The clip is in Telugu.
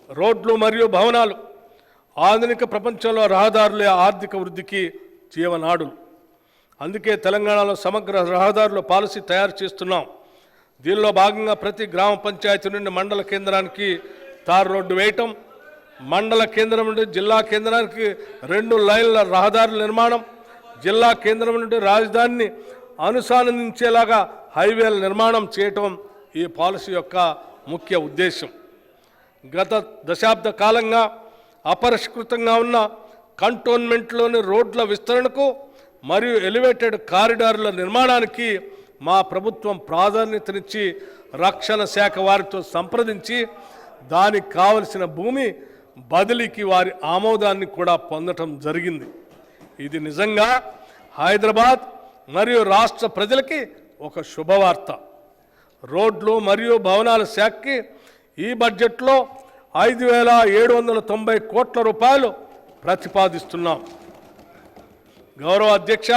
రోడ్లు మరియు భవనాలు ఆధునిక ప్రపంచంలో రహదారులే ఆర్థిక వృద్ధికి జీవనాడులు. అందుకే తెలంగాణలో సమగ్ర రహదారుల పాలసీ తయారు చేస్తున్నాం. దీనిలో భాగంగా ప్రతి గ్రామ పంచాయతీ నుండి మండల కేంద్రానికి తార్ రోడ్డు వేయటం, మండల కేంద్రం నుండి జిల్లా కేంద్రానికి 2 లైన్ల రహదారుల నిర్మాణం, జిల్లా కేంద్రం నుండి రాజధానిని అనుసంధానించేలాగా హైవేల నిర్మాణం చేయటం ఈ పాలసీ యొక్క ముఖ్య ఉద్దేశం. గత దశాబ్ద కాలంగా అపరిష్కృతంగా ఉన్న కంటోన్మెంట్లోని రోడ్ల విస్తరణకు మరియు ఎలివేటెడ్ కారిడార్ల నిర్మాణానికి మా ప్రభుత్వం ప్రాధాన్యతనిచ్చి రక్షణ శాఖ వారితో సంప్రదించి దానికి కావలసిన భూమి బదిలీకి వారి ఆమోదాన్ని కూడా పొందటం జరిగింది. ఇది నిజంగా హైదరాబాద్ మరియు రాష్ట్ర ప్రజలకి ఒక శుభవార్త. రోడ్లు మరియు భవనాల శాఖకి ఈ బడ్జెట్లో 5,790 కోట్ల రూపాయలు ప్రతిపాదిస్తున్నాం. గౌరవ అధ్యక్ష,